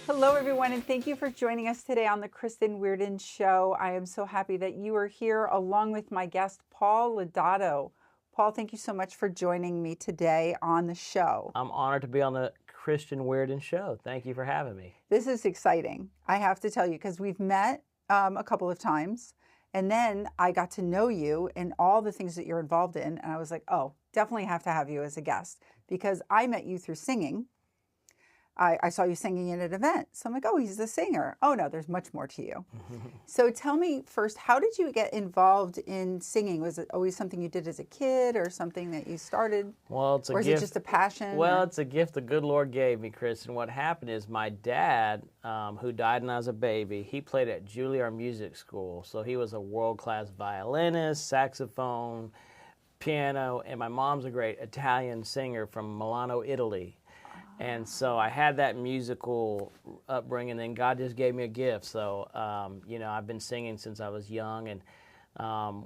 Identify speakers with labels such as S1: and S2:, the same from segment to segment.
S1: Hello, everyone, and thank you for joining us today on the Kristen Weardon Show. I am so happy that you are here along with my guest, Paul Lodato. Paul, thank you so much for joining me today on the show.
S2: I'm honored to be on the Kristen Weardon Show. Thank you for having me.
S1: This is exciting, I have to tell you, because we've met a couple of times, and then I got to know you and all the things that you're involved in, and I was like, oh, definitely have to have you as a guest, because I met you through singing. I saw you singing at an event. So I'm like, oh, he's a singer. Oh, no, there's much more to you. So tell me first, how did you get involved in singing? Was it always something you did as a kid or something that you started?
S2: Well, it's a
S1: or is
S2: gift.
S1: it just a passion?
S2: Well, it's a gift the good Lord gave me, Kristen. What happened is my dad, who died when I was a baby, he played at Juilliard Music School. So he was a world-class violinist, saxophone, piano, and my mom's a great Italian singer from Milano, Italy. And so I had that musical upbringing, and God just gave me a gift. So, I've been singing since I was young. And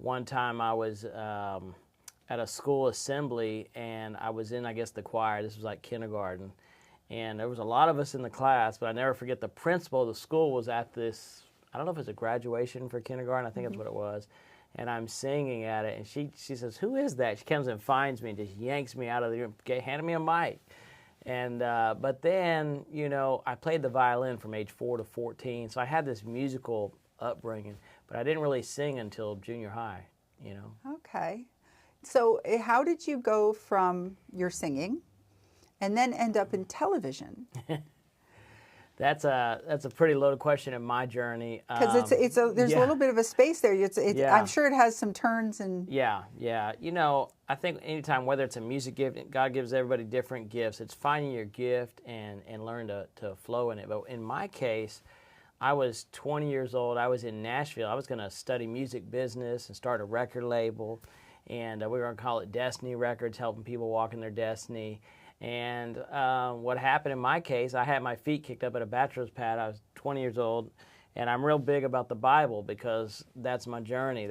S2: one time I was at a school assembly, and I was in, I guess, the choir. This was like kindergarten. And there was a lot of us in the class, but I never forget the principal of the school was at this, I don't know if it's a graduation for kindergarten. I think that's what it was. And I'm singing at it, and she says, "Who is that?" She comes and finds me and just yanks me out of the room, handed me a mic. And but then, I played the violin from age 4 to 14, so I had this musical upbringing, but I didn't really sing until junior high,
S1: Okay. So how did you go from your singing and then end up in television?
S2: That's a pretty loaded question in my journey.
S1: Because there's a little bit of a space there.
S2: Yeah.
S1: I'm sure it has some turns and.
S2: Yeah. I think anytime, whether it's a music gift, God gives everybody different gifts. It's finding your gift and learn to flow in it. But in my case, I was 20 years old. I was in Nashville. I was going to study music business and start a record label. And we were going to call it Destiny Records, helping people walk in their destiny. And what happened in my case, I had my feet kicked up at a bachelor's pad. I was 20 years old, and I'm real big about the Bible because that's my journey.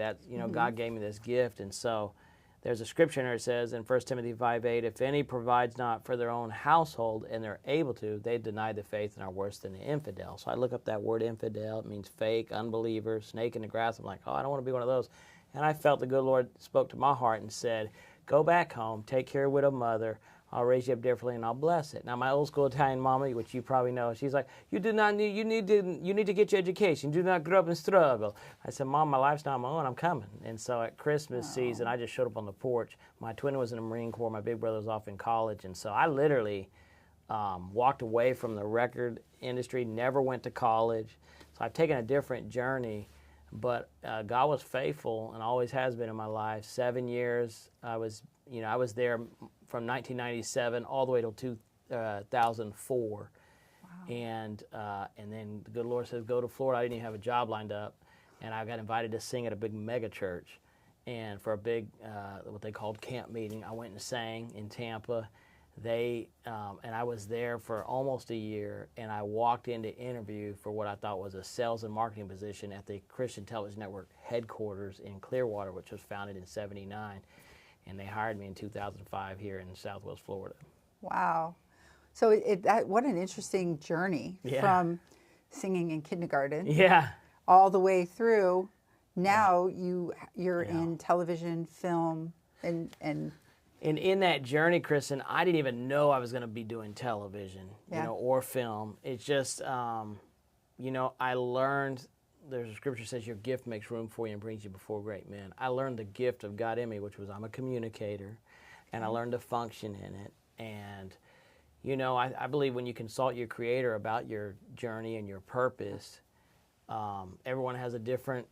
S2: God gave me this gift. And so there's a scripture in there that says in 1 Timothy 5:8, if any provides not for their own household and they're able to, they deny the faith and are worse than the infidel. So I look up that word infidel. It means fake, unbeliever, snake in the grass. I'm like, oh, I don't want to be one of those. And I felt the good Lord spoke to my heart and said, go back home, take care of widow mother. I'll raise you up differently and I'll bless it. Now, my old school Italian mama, which you probably know, she's like, you need to get your education. Do not grow up and struggle. I said, Mom, my life's not my own. I'm coming. And so at Christmas season, I just showed up on the porch. My twin was in the Marine Corps. My big brother was off in college. And so I literally walked away from the record industry, never went to college. So I've taken a different journey. But God was faithful and always has been in my life. 7 years, I was there from 1997 all the way till 2004.
S1: Wow.
S2: And then the good Lord says, go to Florida. I didn't even have a job lined up. And I got invited to sing at a big mega church. And for a big, what they called camp meeting, I went and sang in Tampa. And I was there for almost a year, and I walked in to interview for what I thought was a sales and marketing position at the Christian Television Network headquarters in Clearwater, which was founded in '79, and they hired me in 2005 here in Southwest Florida.
S1: Wow. So what an interesting journey from singing in kindergarten all the way through. Now you're in television, film, and
S2: in that journey, Kristen, I didn't even know I was going to be doing television, or film. It's just, I learned, there's a scripture that says your gift makes room for you and brings you before great men. I learned the gift of God in me, which was I'm a communicator, and I learned to function in it. And, I believe when you consult your Creator about your journey and your purpose, everyone has a different,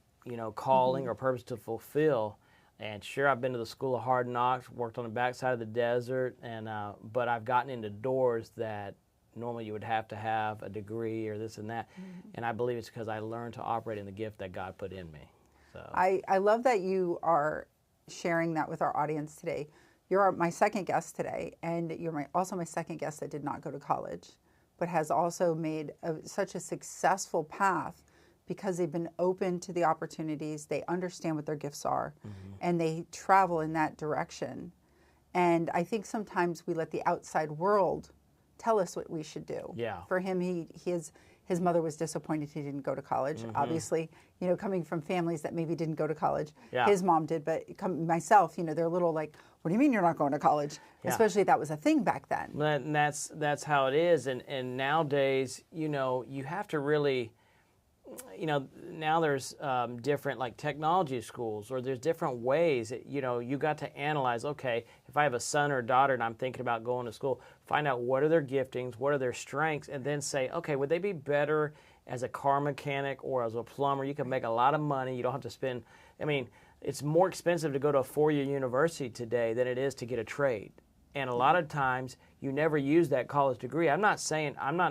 S2: calling or purpose to fulfill. And sure, I've been to the School of Hard Knocks, worked on the backside of the desert, and but I've gotten into doors that normally you would have to have a degree or this and that. And I believe it's because I learned to operate in the gift that God put in me. So
S1: I love that you are sharing that with our audience today. You're my second guest today, and you're also my second guest that did not go to college, but has also made such a successful path because they've been open to the opportunities, they understand what their gifts are, and they travel in that direction. And I think sometimes we let the outside world tell us what we should do.
S2: Yeah.
S1: For him, his mother was disappointed he didn't go to college. Obviously, coming from families that maybe didn't go to college, his mom did, but myself, they're a little like, what do you mean you're not going to college? Yeah. Especially that was a thing back then.
S2: And that's how it is. And nowadays, you have to really, now there's different like technology schools, or there's different ways that, you got to analyze, okay, if I have a son or a daughter and I'm thinking about going to school, find out what are their giftings, what are their strengths, and then say, okay, would they be better as a car mechanic or as a plumber? You can make a lot of money. You don't have to spend, it's more expensive to go to a 4-year university today than it is to get a trade. And a lot of times, you never use that college degree. I'm not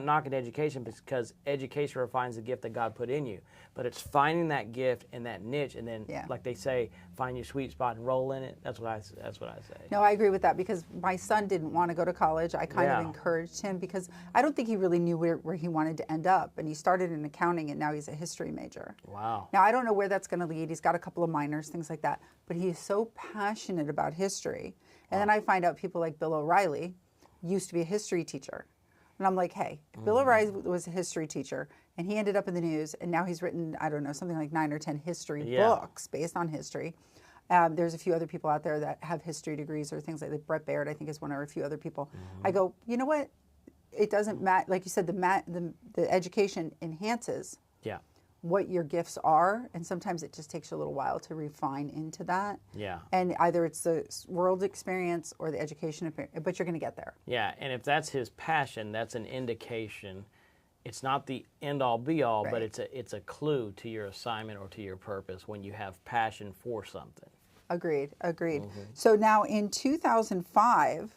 S2: knocking education, because education refines the gift that God put in you. But it's finding that gift and that niche, and then, like they say, find your sweet spot and roll in it. That's what I say.
S1: No, I agree with that, because my son didn't want to go to college. I kind of encouraged him, because I don't think he really knew where he wanted to end up. And he started in accounting, and now he's a history major.
S2: Wow.
S1: Now, I don't know where that's going to lead. He's got a couple of minors, things like that. But he's so passionate about history. And then I find out people like Bill O'Reilly used to be a history teacher. And I'm like, hey, Bill O'Reilly was a history teacher, and he ended up in the news, and now he's written, I don't know, something like 9 or 10 history books based on history. There's a few other people out there that have history degrees or things like that. Brett Baird, I think, is one, or a few other people. I go, you know what? It doesn't matter. Like you said, the education enhances what your gifts are, and sometimes it just takes you a little while to refine into that. Yeah. And either it's the world experience or the education, but you're going to get there.
S2: Yeah, and if that's his passion, that's an indication. It's not the end-all, be-all, but it's a clue to your assignment or to your purpose when you have passion for something.
S1: Agreed. So now in 2005,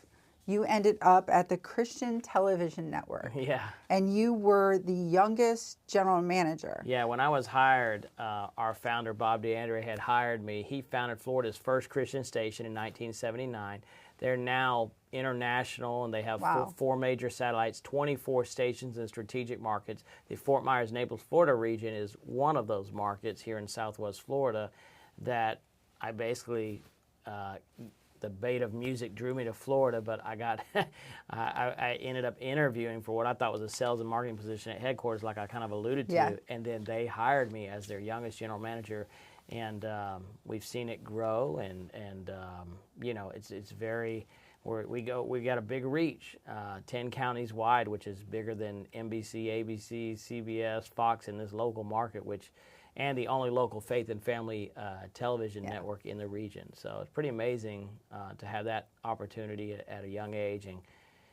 S1: you ended up at the Christian Television Network.
S2: Yeah.
S1: And you were the youngest general manager.
S2: Yeah, when I was hired, our founder, Bob DeAndre, had hired me. He founded Florida's first Christian station in 1979. They're now international, and they have four major satellites, 24 stations in strategic markets. The Fort Myers, Naples, Florida region is one of those markets here in Southwest Florida that I basically... the bait of music drew me to Florida, but I ended up interviewing for what I thought was a sales and marketing position at headquarters, like I kind of alluded to, and then they hired me as their youngest general manager, and we've seen it grow, and it's very, we got a big reach, 10 counties wide, which is bigger than NBC, ABC, CBS, Fox in this local market, and the only local faith and family television network in the region. So it's pretty amazing to have that opportunity at a young age and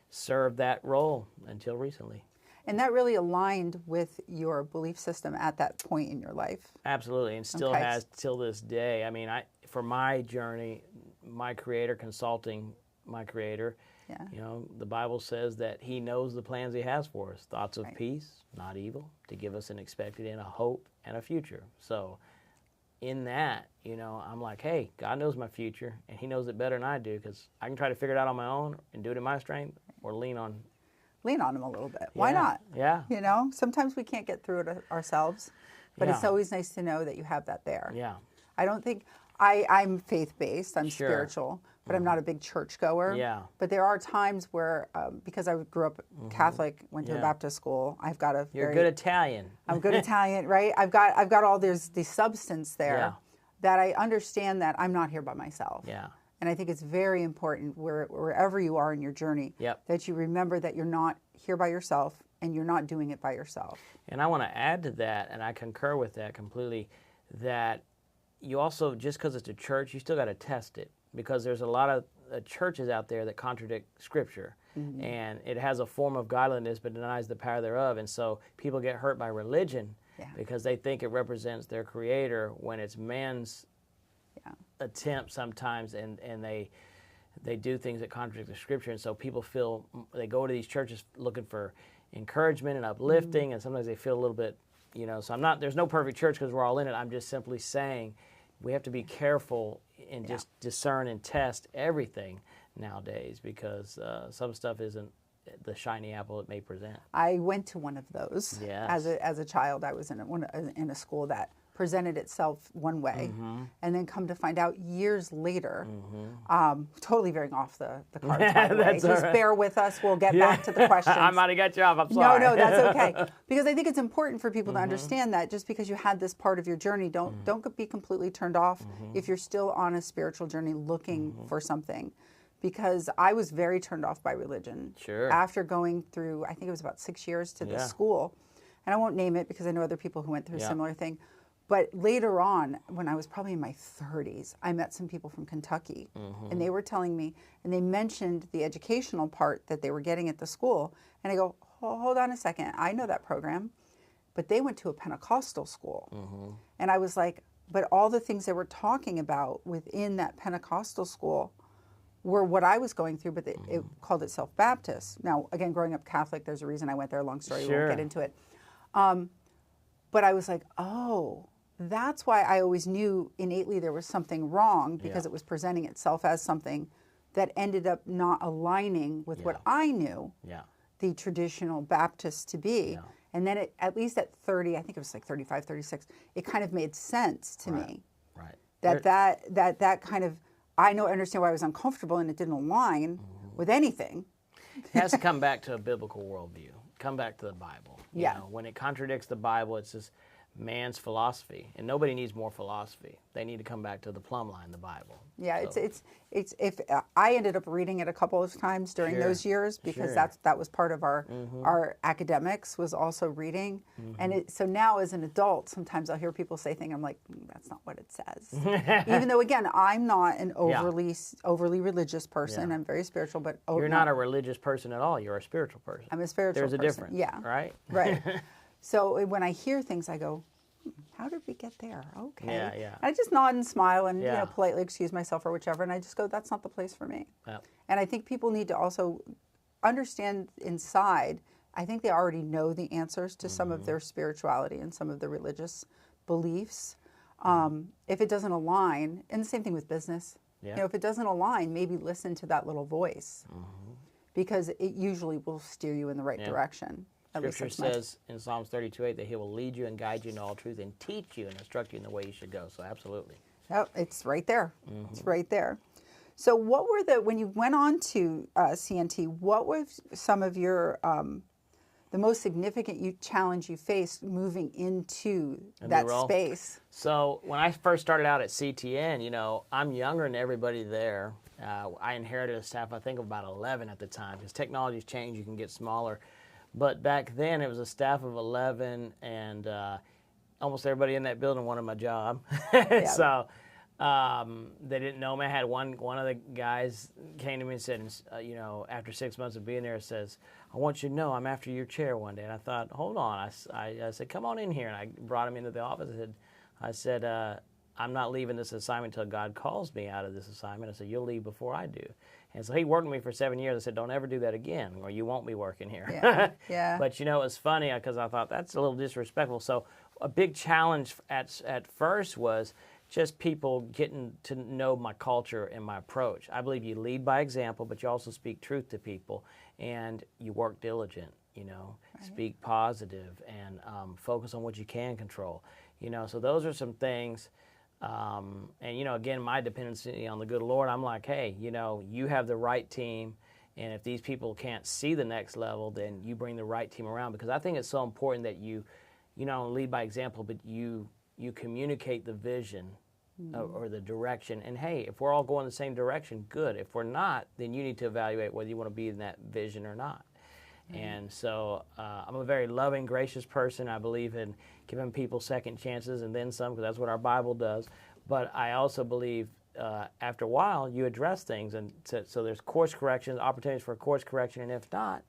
S2: serve that role until recently.
S1: And that really aligned with your belief system at that point in your life?
S2: Absolutely, and still has till this day. For my journey, my Creator consulting my Creator, the Bible says that He knows the plans He has for us, thoughts of peace, not evil, to give us an expected end, a hope, and a future. So in that, I'm like, hey, God knows my future, and He knows it better than I do, because I can try to figure it out on my own and do it in my strength, or lean on
S1: Him a little bit. Why not?
S2: Yeah.
S1: Sometimes we can't get through it ourselves, but it's always nice to know that you have that there.
S2: Yeah.
S1: I don't think, I'm faith-based, I'm spiritual, but I'm not a big churchgoer.
S2: Yeah. But
S1: there are times where, because I grew up Catholic, went to a Baptist school, I've got a
S2: You're good Italian.
S1: I'm good Italian, right? I've got all the substance there that I understand that I'm not here by myself.
S2: Yeah.
S1: And I think it's very important wherever you are in your journey that you remember that you're not here by yourself and you're not doing it by yourself.
S2: And I want to add to that, and I concur with that completely, that you also, just because it's a church, you still got to test it, because there's a lot of churches out there that contradict Scripture, and it has a form of godliness but denies the power thereof, and so people get hurt by religion because they think it represents their Creator when it's man's attempt sometimes, and they do things that contradict the Scripture, and so people feel, they go to these churches looking for encouragement and uplifting, and sometimes they feel a little bit, so there's no perfect church because we're all in it. I'm just simply saying we have to be careful and just discern and test everything nowadays, because some stuff isn't the shiny apple it may present.
S1: I went to one of those as a child. I was in a school that presented itself one way, and then come to find out years later, totally veering off the cards, by the way. Just bear with us. We'll get back to the questions.
S2: I might have got you off. I'm sorry.
S1: No, that's okay. Because I think it's important for people to understand that just because you had this part of your journey, don't be completely turned off if you're still on a spiritual journey looking for something. Because I was very turned off by religion.
S2: Sure.
S1: After going through, I think it was about 6 years to this school. And I won't name it because I know other people who went through a similar thing. But later on, when I was probably in my 30s, I met some people from Kentucky. And they were telling me, and they mentioned the educational part that they were getting at the school. And I go, hold on a second. I know that program. But they went to a Pentecostal school. And I was like, but all the things they were talking about within that Pentecostal school were what I was going through, but it called itself Baptist. Now, again, growing up Catholic, there's a reason I went there. Long story, we won't get into it. But I was like, oh, that's why I always knew innately there was something wrong, because it was presenting itself as something that ended up not aligning with what I knew the traditional Baptist to be. And then at least at 30, I think it was like 35, 36, it kind of made sense to me. That kind of, I understand why I was uncomfortable and it didn't align with anything.
S2: It has to come back to a biblical worldview. Come back to the Bible. You know, when it contradicts the Bible, it's just man's philosophy, and nobody needs more philosophy. They need to come back to the plumb line, the Bible.
S1: Yeah, so. it's if I ended up reading it a couple of times during those years, because that was part of our academics, was also reading. And so now as an adult, sometimes I'll hear people say things, I'm like, that's not what it says. Even though, again, I'm not an overly religious person. I'm very spiritual, but
S2: you're not a religious person at all. You're a spiritual person.
S1: I'm a spiritual person.
S2: There's a difference.
S1: Yeah.
S2: Right?
S1: Right. So when I hear things, I go, how did we get there? Okay.
S2: Yeah.
S1: I just nod and smile and politely excuse myself or whichever, and I just go, that's not the place for me. And I think people need to also understand inside, I think they already know the answers to some of their spirituality and some of the religious beliefs. If it doesn't align, and the same thing with business, if it doesn't align, maybe listen to that little voice, because it usually will steer you in the right direction.
S2: Scripture says in Psalms 32:8 that He will lead you and guide you in all truth and teach you and instruct you in the way you should go. So absolutely.
S1: Oh, it's right there. It's right there. So what were when you went on to CNT, what was some of your, the most significant challenge you faced moving into that space?
S2: So when I first started out at CTN, I'm younger than everybody there. I inherited a staff, I think, of about 11 at the time. Because technology's changed, you can get smaller. But back then, it was a staff of 11, and almost everybody in that building wanted my job. So they didn't know me. I had one of the guys came to me and said, after 6 months of being there, says, I want you to know I'm after your chair one day. And I thought, hold on. I said, come on in here. And I brought him into the office. I said, I'm not leaving this assignment until God calls me out of this assignment. I said, you'll leave before I do. And so he worked with me for 7 years. I said, don't ever do that again, or you won't be working here. But, it was funny because I thought that's a little disrespectful. So a big challenge at first was just people getting to know my culture and my approach. I believe you lead by example, but you also speak truth to people, and you work diligent, speak positive, and focus on what you can control. So those are some things. And, again, my dependency on the good Lord, I'm like, hey, you have the right team, and if these people can't see the next level, then you bring the right team around, because I think it's so important that you not only lead by example, but you communicate the vision or the direction. And, hey, if we're all going the same direction, good. If we're not, then you need to evaluate whether you want to be in that vision or not. And so I'm a very loving, gracious person. I believe in giving people second chances and then some, because that's what our Bible does. But I also believe after a while you address things, and so there's course corrections, opportunities for course correction, and if not,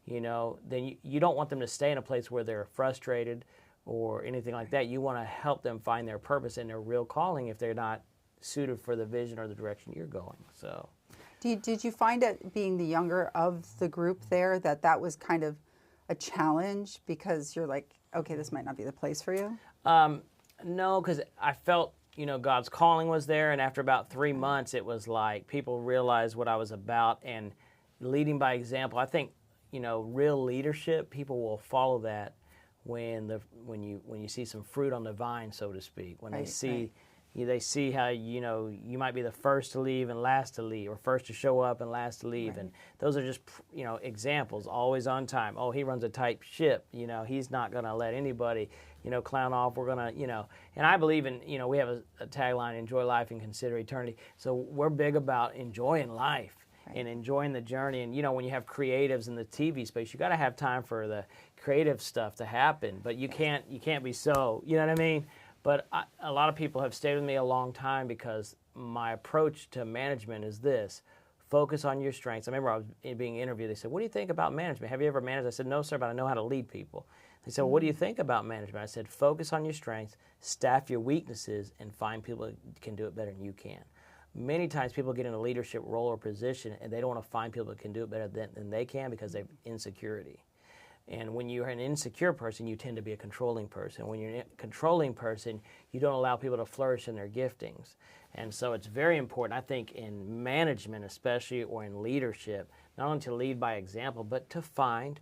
S2: then you don't want them to stay in a place where they're frustrated or anything like that. You want to help them find their purpose and their real calling if they're not suited for the vision or the direction you're going. So.
S1: Did you find it, being the younger of the group there, that was kind of a challenge, because you're like, okay, this might not be the place for you?
S2: No, because I felt, God's calling was there, and after about 3 months, it was like people realized what I was about, and leading by example. I think, real leadership, people will follow that when you see some fruit on the vine, so to speak, when
S1: Right,
S2: they see how you might be the first to leave and last to leave, or first to show up and last to leave,
S1: Right.
S2: and those are just examples. Always on time. Oh, he runs a tight ship. He's not going to let anybody clown off. We're going to and I believe in we have a tagline: enjoy life and consider eternity. So we're big about enjoying life.
S1: Right.
S2: And enjoying the journey. And when you have creatives in the TV space, you got to have time for the creative stuff to happen. But you can't be so, you know what I mean? But a lot of people have stayed with me a long time because my approach to management is this: focus on your strengths. I remember I was being interviewed. They said, "What do you think about management? Have you ever managed?" I said, "No, sir, but I know how to lead people." They said, "Well, what do you think about management?" I said, "Focus on your strengths, staff your weaknesses, and find people that can do it better than you can." Many times people get in a leadership role or position and they don't want to find people that can do it better than they can because they have insecurity. And when you're an insecure person, you tend to be a controlling person. When you're a controlling person, you don't allow people to flourish in their giftings. And so it's very important, I think, in management especially, or in leadership, not only to lead by example, but to find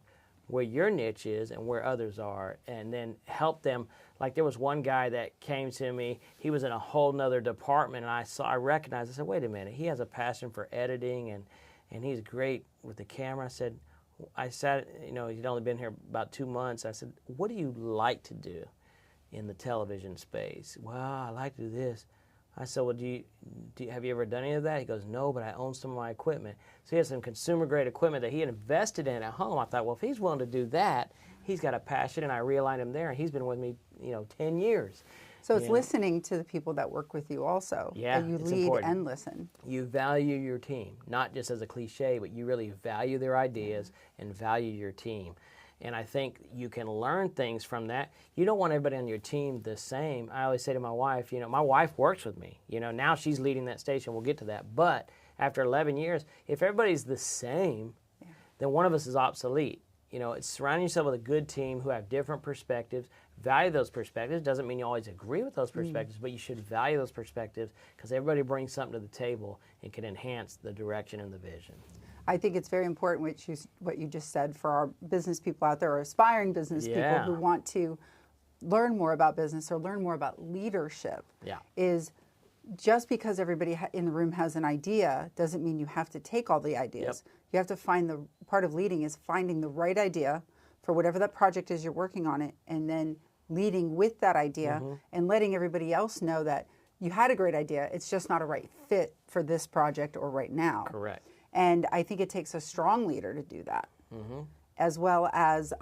S2: where your niche is and where others are, and then help them. Like there was one guy that came to me, he was in a whole nother department, and I recognized, I said, wait a minute, he has a passion for editing, and he's great with the camera. I sat, he'd only been here about 2 months. I said, what do you like to do in the television space? Well, I like to do this. I said, well, have you ever done any of that? He goes, no, but I own some of my equipment. So he has some consumer-grade equipment that he had invested in at home. I thought, well, if he's willing to do that, he's got a passion, and I realigned him there, and he's been with me, 10 years.
S1: So it's listening to the people that work with you also.
S2: Yeah,
S1: that you
S2: it's
S1: lead
S2: important.
S1: and listen.
S2: You value your team, not just as a cliche, but you really value their ideas and value your team. And I think you can learn things from that. You don't want everybody on your team the same. I always say to my wife, my wife works with me. Now she's leading that station. We'll get to that. But after 11 years, if everybody's the same, then one of us is obsolete. It's surrounding yourself with a good team who have different perspectives. Value those perspectives. Doesn't mean you always agree with those perspectives, but you should value those perspectives because everybody brings something to the table and can enhance the direction and the vision.
S1: I think it's very important what you just said for our business people out there, or aspiring business people who want to learn more about business or learn more about leadership. Is just because everybody in the room has an idea doesn't mean you have to take all the ideas. You have to find the part of leading is finding the right idea for whatever that project is you're working on it, and then leading with that idea and letting everybody else know that you had a great idea. It's just not a right fit for this project or right now.
S2: Correct.
S1: And I think it takes a strong leader to do that, as well as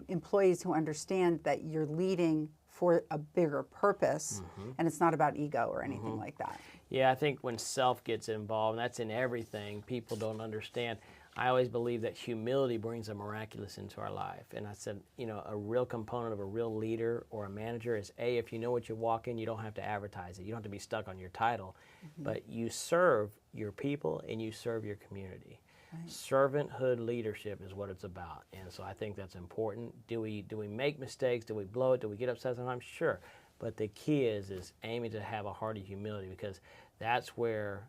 S1: employees who understand that you're leading for a bigger purpose, and it's not about ego or anything like that.
S2: Yeah, I think when self gets involved, and that's in everything, people don't understand. I always believe that humility brings a miraculous into our life. And I said, a real component of a real leader or a manager is, A, if you know what you walk in, you don't have to advertise it. You don't have to be stuck on your title. But you serve your people and you serve your community. Right. Servanthood leadership is what it's about. And so I think that's important. Do we make mistakes? Do we blow it? Do we get upset sometimes? Sure. But the key is aiming to have a heart of humility, because that's where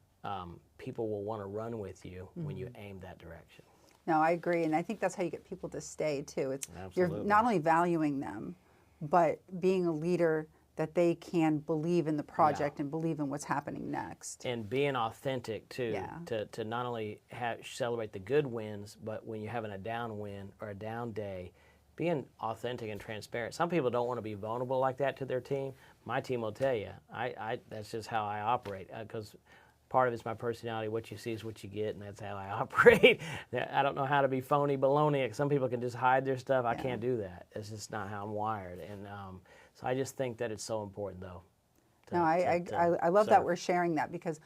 S2: people will want to run with you when you aim that direction.
S1: No, I agree. And I think that's how you get people to stay, too. It's
S2: Absolutely.
S1: You're not only valuing them, but being a leader that they can believe in the project and believe in what's happening next.
S2: And being authentic, too, to not only celebrate the good wins, but when you're having a down win or a down day, being authentic and transparent. Some people don't want to be vulnerable like that to their team. My team will tell you. That's just how I operate, because part of it's my personality. What you see is what you get, and that's how I operate. I don't know how to be phony baloney. Some people can just hide their stuff. I can't do that. It's just not how I'm wired. And so I just think that it's so important, though.
S1: I love that we're sharing that, because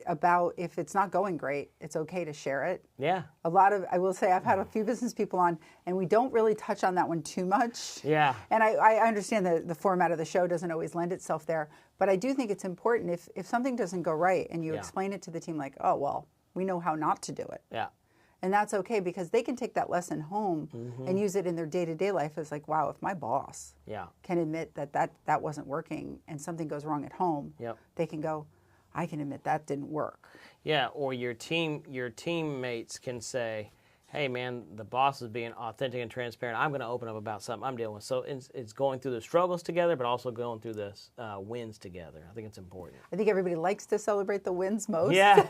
S1: about if it's not going great, it's okay to share it.
S2: Yeah.
S1: I will say I've had a few business people on, and we don't really touch on that one too much.
S2: Yeah.
S1: And I understand that the format of the show doesn't always lend itself there, but I do think it's important if something doesn't go right and you explain it to the team like, oh, well, we know how not to do it.
S2: Yeah.
S1: And that's okay, because they can take that lesson home and use it in their day-to-day life. It's like, wow, if my boss can admit that wasn't working and something goes wrong at home, they can go, I can admit that didn't work.
S2: Yeah, or your teammates can say, hey man, the boss is being authentic and transparent. I'm going to open up about something I'm dealing with. So it's going through the struggles together, but also going through the wins together. I think it's important.
S1: I think everybody likes to celebrate the wins most.
S2: Yeah.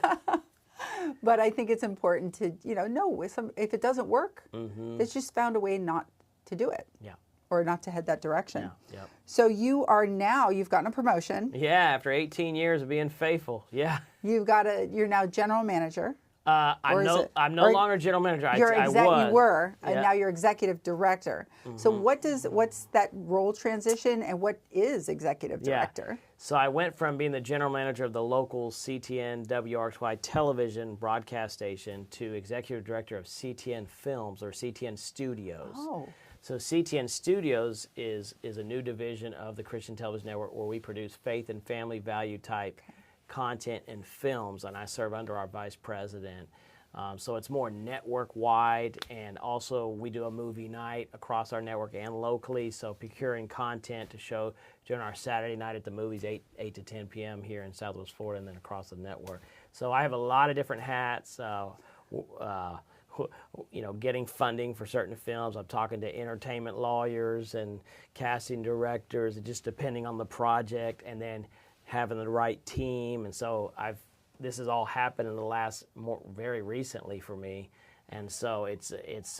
S1: But I think it's important to, know if it doesn't work, it's just found a way not to do it.
S2: Yeah.
S1: Or not to head that direction.
S2: Yeah. Yep.
S1: So you've gotten a promotion.
S2: Yeah, after 18 years of being faithful. Yeah.
S1: You're now general manager.
S2: I'm no longer general manager. I was.
S1: You were,
S2: yeah.
S1: and now you're executive director. So what's that role transition, and what is executive director?
S2: Yeah. So I went from being the general manager of the local CTN WRXY television broadcast station to executive director of CTN Films, or CTN Studios.
S1: Oh.
S2: So CTN Studios is a new division of the Christian Television Network where we produce faith and family value type content and films, and I serve under our vice president. So it's more network-wide, and also we do a movie night across our network and locally, so procuring content to show during our Saturday night at the movies, 8 to 10 p.m. here in Southwest Florida, and then across the network. So I have a lot of different hats. Getting funding for certain films. I'm talking to entertainment lawyers and casting directors, just depending on the project, and then having the right team. And so this has all happened in the last very recently for me, and so it's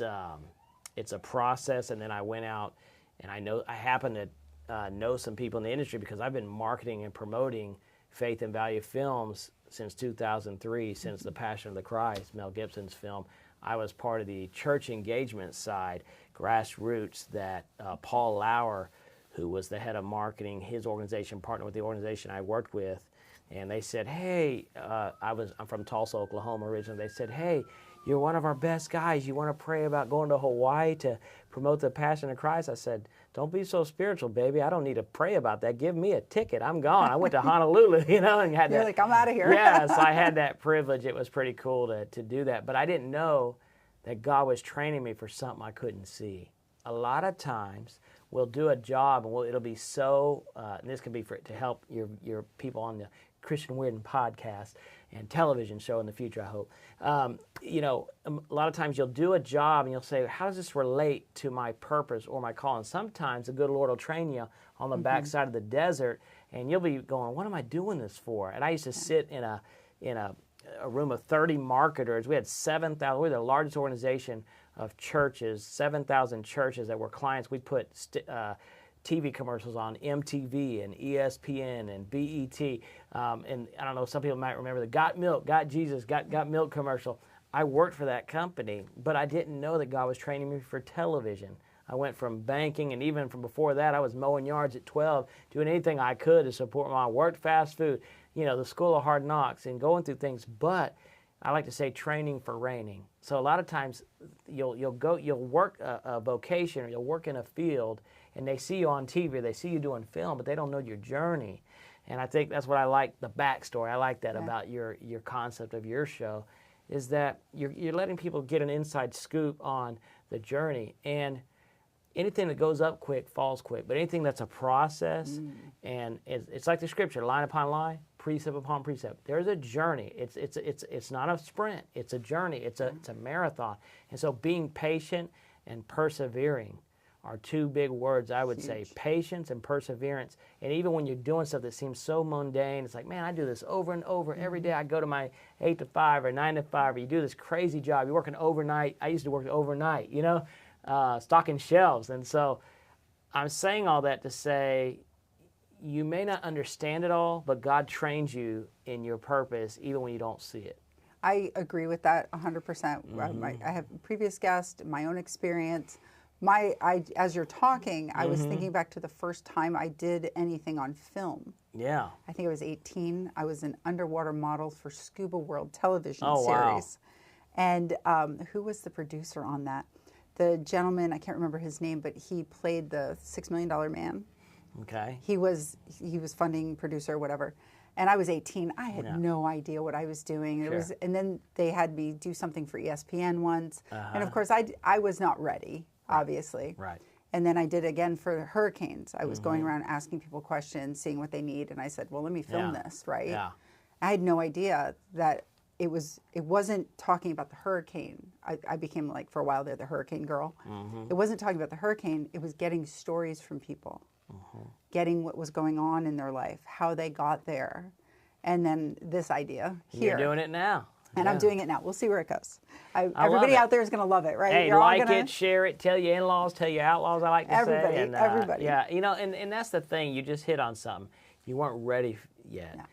S2: a process. And then I went out, and I happen to know some people in the industry because I've been marketing and promoting faith and value films since 2003, since The Passion of the Christ, Mel Gibson's film. I was part of the church engagement side, grassroots, that Paul Lodato, who was the head of marketing, his organization partnered with the organization I worked with, and they said, hey, I'm from Tulsa, Oklahoma originally. They said, hey, you're one of our best guys. You want to pray about going to Hawaii to promote the Passion of Christ? I said, don't be so spiritual, baby. I don't need to pray about that. Give me a ticket. I'm gone. I went to Honolulu, and had
S1: You're like, I'm out of here.
S2: Yeah, so I had that privilege. It was pretty cool to do that. But I didn't know that God was training me for something I couldn't see. A lot of times we'll do a job, and it'll be so, and this can be to help your people on the Kristen Weardon podcast and television show in the future, I hope. A lot of times you'll do a job and you'll say, how does this relate to my purpose or my call? And sometimes the good Lord will train you on the backside of the desert, and you'll be going, what am I doing this for? And I used to sit in a room of 30 marketers. We had 7,000. We're the largest organization of churches, 7,000 churches that were clients. We put TV commercials on MTV and ESPN and BET. And I don't know, some people might remember the Got Milk, Got Jesus, Got Milk commercial. I worked for that company, but I didn't know that God was training me for television. I went from banking, and even from before that, I was mowing yards at 12, doing anything I could to support my work, fast food, the School of Hard Knocks, and going through things. But I like to say training for reigning. So a lot of times you'll work a vocation, or you'll work in a field, and they see you on TV, they see you doing film, but they don't know your journey. And I think that's what I like, the backstory. I like that about your concept of your show, is that you're letting people get an inside scoop on the journey. And anything that goes up quick falls quick, but anything that's a process, and it's like the scripture, line upon line, precept upon precept. There's a journey. It's not a sprint. It's a journey. It's a marathon. And so being patient and persevering are two big words, I would say. Patience and perseverance. And even when you're doing stuff that seems so mundane, it's like, man, I do this over and over. Every day I go to my 8 to 5 or 9 to 5, or you do this crazy job. You're working overnight. I used to work overnight, stocking shelves. And so I'm saying all that to say, you may not understand it all, but God trains you in your purpose even when you don't see it.
S1: I agree with that 100%. I have a previous guest, my own experience. As you're talking, I was thinking back to the first time I did anything on film.
S2: Yeah.
S1: I think I was 18. I was an underwater model for Scuba World television
S2: Wow.
S1: series. And who was the producer on that? The gentleman, I can't remember his name, but he played the $6 Million Man.
S2: Okay.
S1: He was funding producer or whatever. And I was 18. I had no idea what I was doing. And then they had me do something for ESPN once. And of course, I was not ready, obviously.
S2: Right.
S1: And then I did again for hurricanes. I was going around asking people questions, seeing what they need. And I said, well, let me film this, right?
S2: Yeah.
S1: I had no idea that it wasn't talking about the hurricane. I became like, for a while there, the hurricane girl. It wasn't talking about the hurricane. It was getting stories from people, getting what was going on in their life, how they got there. And then this idea here.
S2: You're doing it now.
S1: And I'm doing it now. We'll see where it goes.
S2: love
S1: Everybody
S2: it.
S1: out there is going to love it, right?
S2: Hey,
S1: You're all
S2: like
S1: gonna...
S2: it, share it, tell your in-laws, tell your outlaws, I like to
S1: Everybody,
S2: say. And,
S1: everybody.
S2: Yeah, you know, and that's the thing. You just hit on something. You weren't ready yet. No.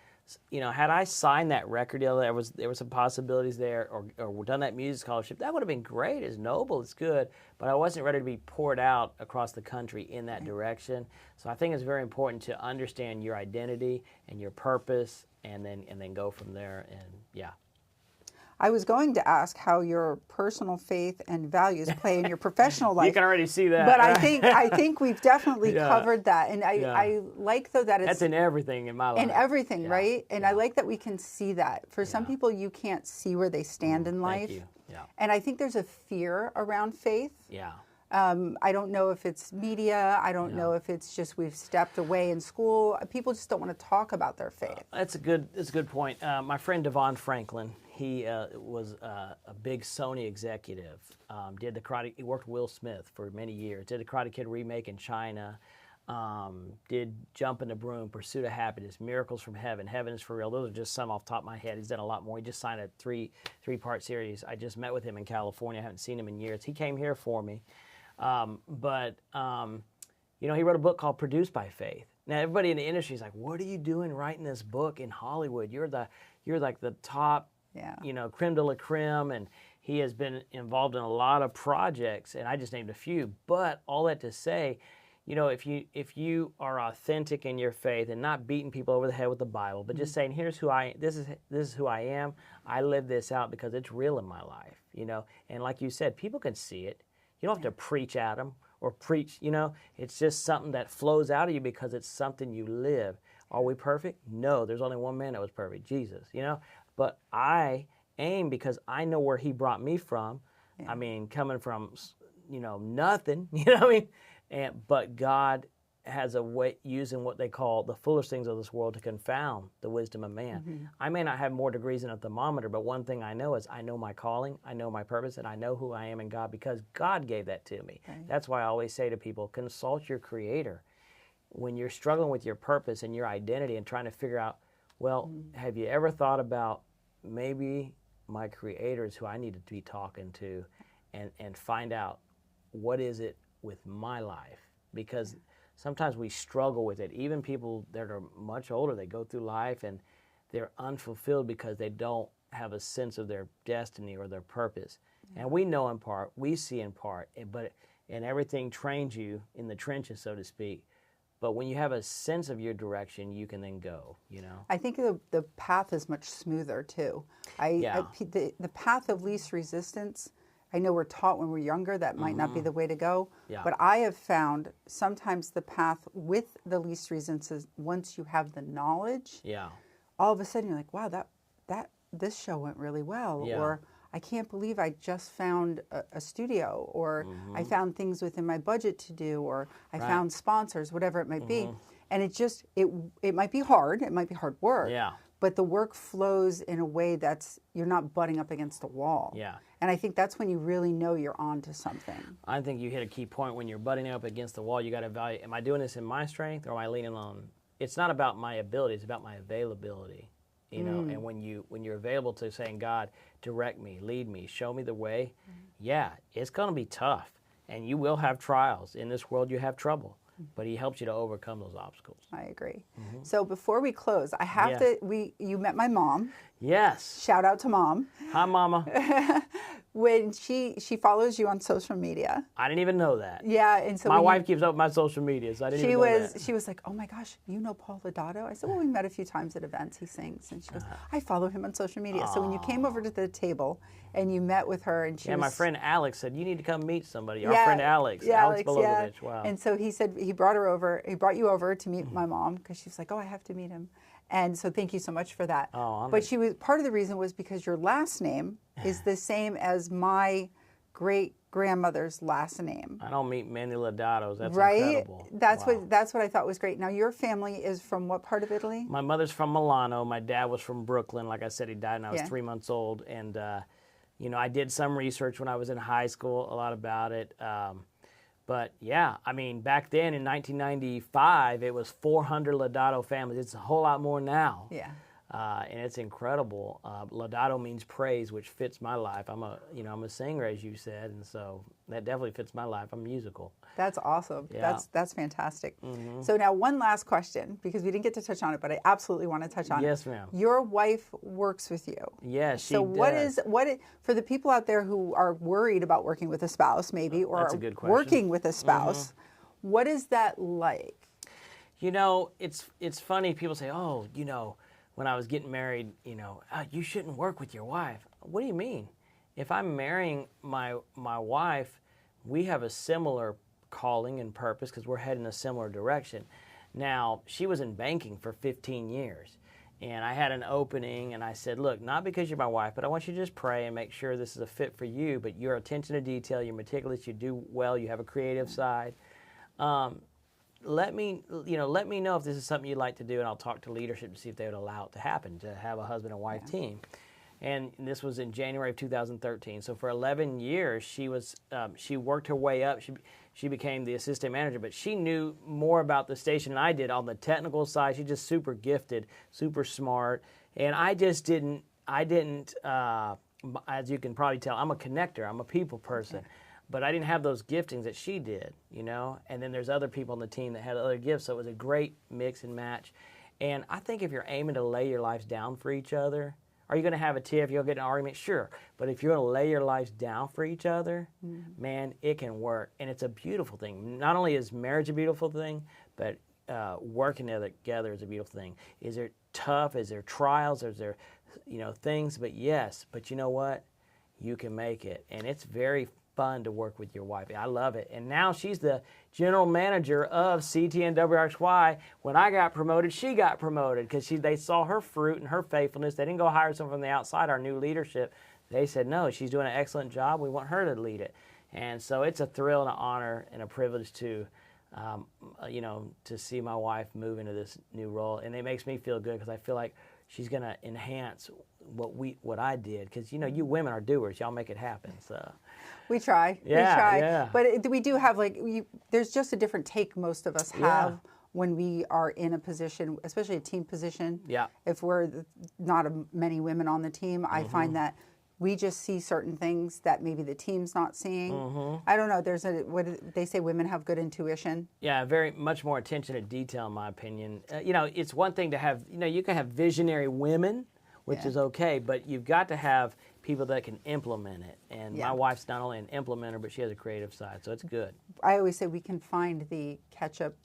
S2: You know, had I signed that record deal, there were some possibilities there, or done that music scholarship, that would have been great. It's noble, it's good, but I wasn't ready to be poured out across the country in that direction. So I think it's very important to understand your identity and your purpose, and then go from there. And yeah.
S1: I was going to ask how your personal faith and values play in your professional life.
S2: You can already see that.
S1: But I think we've definitely covered that. And I like, though, that it's...
S2: That's in everything in my life.
S1: In everything, right? And I like that we can see that. For some people, you can't see where they stand in life.
S2: Thank you. Yeah.
S1: And I think there's a fear around faith.
S2: Yeah.
S1: I don't know if it's media. I don't know if it's just we've stepped away in school. People just don't want to talk about their faith.
S2: That's a good point. My friend Devon Franklin, he was a big Sony executive. Did the Karate. He worked with Will Smith for many years. Did the Karate Kid remake in China. Did Jump in the Broom, Pursuit of Happiness, Miracles from Heaven, Heaven is for Real. Those are just some off the top of my head. He's done a lot more. He just signed a three-part series. I just met with him in California. I haven't seen him in years. He came here for me. You know, he wrote a book called Produced by Faith. Now, everybody in the industry is like, what are you doing writing this book in Hollywood? You're like the top, you know, creme de la creme, and he has been involved in a lot of projects, and I just named a few. But all that to say, you know, if you are authentic in your faith and not beating people over the head with the Bible, but just saying, here's who this is who I am. I live this out because it's real in my life, you know. And like you said, people can see it. You don't have to preach at them or preach, you know. It's just something that flows out of you because it's something you live. Are we perfect? No, there's only one man that was perfect, Jesus, you know. But I aim because I know where he brought me from. I mean, coming from, you know, nothing, you know what I mean? But God has a way using what they call the foolish things of this world to confound the wisdom of man. I may not have more degrees than a thermometer, but one thing I know is I know my calling, I know my purpose, and I know who I am in God because God gave that to me. Right. That's why I always say to people, consult your Creator. When you're struggling with your purpose and your identity and trying to figure out, well, have you ever thought about maybe my Creator is who I need to be talking to and find out what is it with my life? Because sometimes we struggle with it. Even people that are much older, they go through life and they're unfulfilled because they don't have a sense of their destiny or their purpose. And we know in part, we see in part, and everything trains you in the trenches, so to speak. But when you have a sense of your direction, you can then go, you know.
S1: I think the path is much smoother, too. The path of least resistance, I know we're taught when we're younger that might not be the way to go, but I have found sometimes the path with the least resistance, once you have the knowledge, all of a sudden you're like, wow, this show went really well, or I can't believe I just found a studio, or I found things within my budget to do, or I found sponsors, whatever it might be, and it might be hard, work, but the work flows in a way that's, you're not butting up against a wall. And I think that's when you really know you're on to something.
S2: I think you hit a key point. When you're butting up against the wall, you got to evaluate, am I doing this in my strength or am I leaning on, it's not about my ability, it's about my availability. You know, and when you're available to saying, God, direct me, lead me, show me the way, it's going to be tough. And you will have trials. In this world, you have trouble. But he helps you to overcome those obstacles.
S1: I agree. So before we close, I have you met my mom.
S2: Yes.
S1: Shout out to Mom.
S2: Hi, Mama.
S1: When she follows you on social media.
S2: I didn't even know that.
S1: Yeah, and so
S2: my wife keeps up with my social media, so I didn't even know that.
S1: She was like, oh my gosh, you know Paul Lodato? I said, well, we met a few times at events. He sings. And she goes, I follow him on social media. So when you came over to the table and you met with her and she was...
S2: my friend Alex said, you need to come meet somebody. Our friend Alex. Alex Belovovich. Wow.
S1: And so he said, he brought you over to meet my mom because she was like, oh, I have to meet him. And so thank you so much for that. But part of the reason was because your last name is the same as my great-grandmother's last name.
S2: I don't meet many Lodatos. That's
S1: Right?
S2: incredible.
S1: That's
S2: Wow.
S1: that's what I thought was great. Now, your family is from what part of Italy?
S2: My mother's from Milano. My dad was from Brooklyn. Like I said, he died when I was
S1: Yeah.
S2: 3 months old. And, you know, I did some research when I was in high school, a lot about it. But, yeah, I mean, back then in 1995, it was 400 Lodato families. It's a whole lot more now.
S1: Yeah.
S2: And it's incredible. Lodato means praise, which fits my life. I'm a singer, as you said, and so that definitely fits my life. I'm musical.
S1: That's awesome.
S2: Yeah.
S1: That's fantastic. So now one last question, because we didn't get to touch on it, but I absolutely want to touch on it.
S2: Yes, ma'am.
S1: Your wife works with you.
S2: Yes, she
S1: So
S2: does.
S1: for the people out there who are worried about working with a spouse, maybe, or
S2: That's a good question.
S1: working with a spouse, what is that like?
S2: You know, it's funny. People say, oh, you know, when I was getting married, you know, you shouldn't work with your wife. What do you mean? If I'm marrying my wife, we have a similar calling and purpose because we're heading a similar direction. Now, she was in banking for 15 years, and I had an opening, and I said, look, not because you're my wife, but I want you to just pray and make sure this is a fit for you, but your attention to detail, you're meticulous, you do well, you have a creative side. Let me know if this is something you'd like to do, and I'll talk to leadership to see if they would allow it to happen, to have a husband and wife team. And this was in January of 2013. So for 11 years, she worked her way up. She became the assistant manager, but she knew more about the station than I did on the technical side. She's just super gifted, super smart, and I just didn't. As you can probably tell, I'm a connector. I'm a people person. But I didn't have those giftings that she did, you know? And then there's other people on the team that had other gifts, so it was a great mix and match. And I think if you're aiming to lay your lives down for each other, are you going to have a tiff? You'll get an argument? Sure. But if you're going to lay your lives down for each other, man, it can work. And it's a beautiful thing. Not only is marriage a beautiful thing, but working together is a beautiful thing. Is there tough? Is there trials? Is there, things? But yes. But you know what? You can make it. And it's very fun to work with your wife. I love it. And now she's the general manager of CTN WRXY. When I got promoted, she got promoted because they saw her fruit and her faithfulness. They didn't go hire someone from the outside, our new leadership. They said, no, she's doing an excellent job. We want her to lead it. And so it's a thrill and an honor and a privilege to see my wife move into this new role. And it makes me feel good because I feel like she's going to enhance what I did. Because, you women are doers. Y'all make it happen. So
S1: we try.
S2: Yeah,
S1: we try.
S2: yeah.
S1: But we do have, there's just a different take most of us have when we are in a position, especially a team position.
S2: Yeah.
S1: If we're not many women on the team, I find that we just see certain things that maybe the team's not seeing. I don't know. They say women have good intuition.
S2: Yeah, very much more attention to detail, in my opinion. It's one thing to have, you can have visionary women, which is okay, but you've got to have people that can implement it. And my wife's not only an implementer, but she has a creative side, so it's good.
S1: I always say we can find the ketchup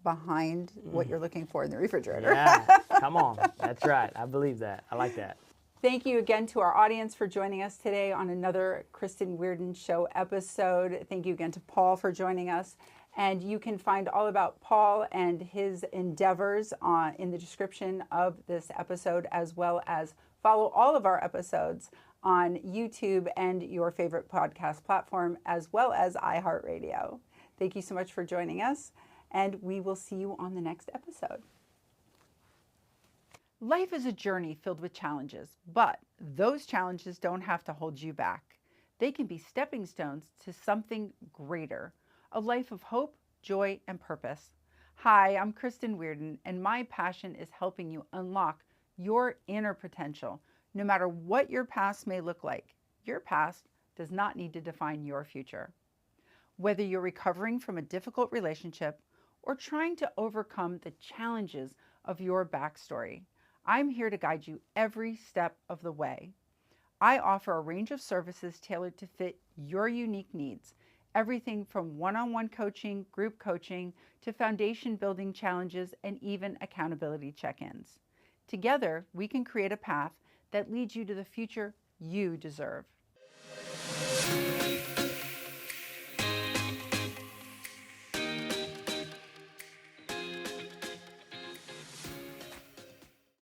S1: behind what you're looking for in the refrigerator.
S2: Yeah, come on. That's right. I believe that. I like that.
S1: Thank you again to our audience for joining us today on another Kristen Weardon Show episode. Thank you again to Paul for joining us. And you can find all about Paul and his endeavors in the description of this episode, as well as follow all of our episodes on YouTube and your favorite podcast platform, as well as iHeartRadio. Thank you so much for joining us, and we will see you on the next episode. Life is a journey filled with challenges, but those challenges don't have to hold you back. They can be stepping stones to something greater, a life of hope, joy, and purpose. Hi, I'm Kristen Weardon, and my passion is helping you unlock your inner potential. No matter what your past may look like, your past does not need to define your future. Whether you're recovering from a difficult relationship or trying to overcome the challenges of your backstory, I'm here to guide you every step of the way. I offer a range of services tailored to fit your unique needs, everything from one-on-one coaching, group coaching, to foundation building challenges, and even accountability check-ins. Together, we can create a path that leads you to the future you deserve.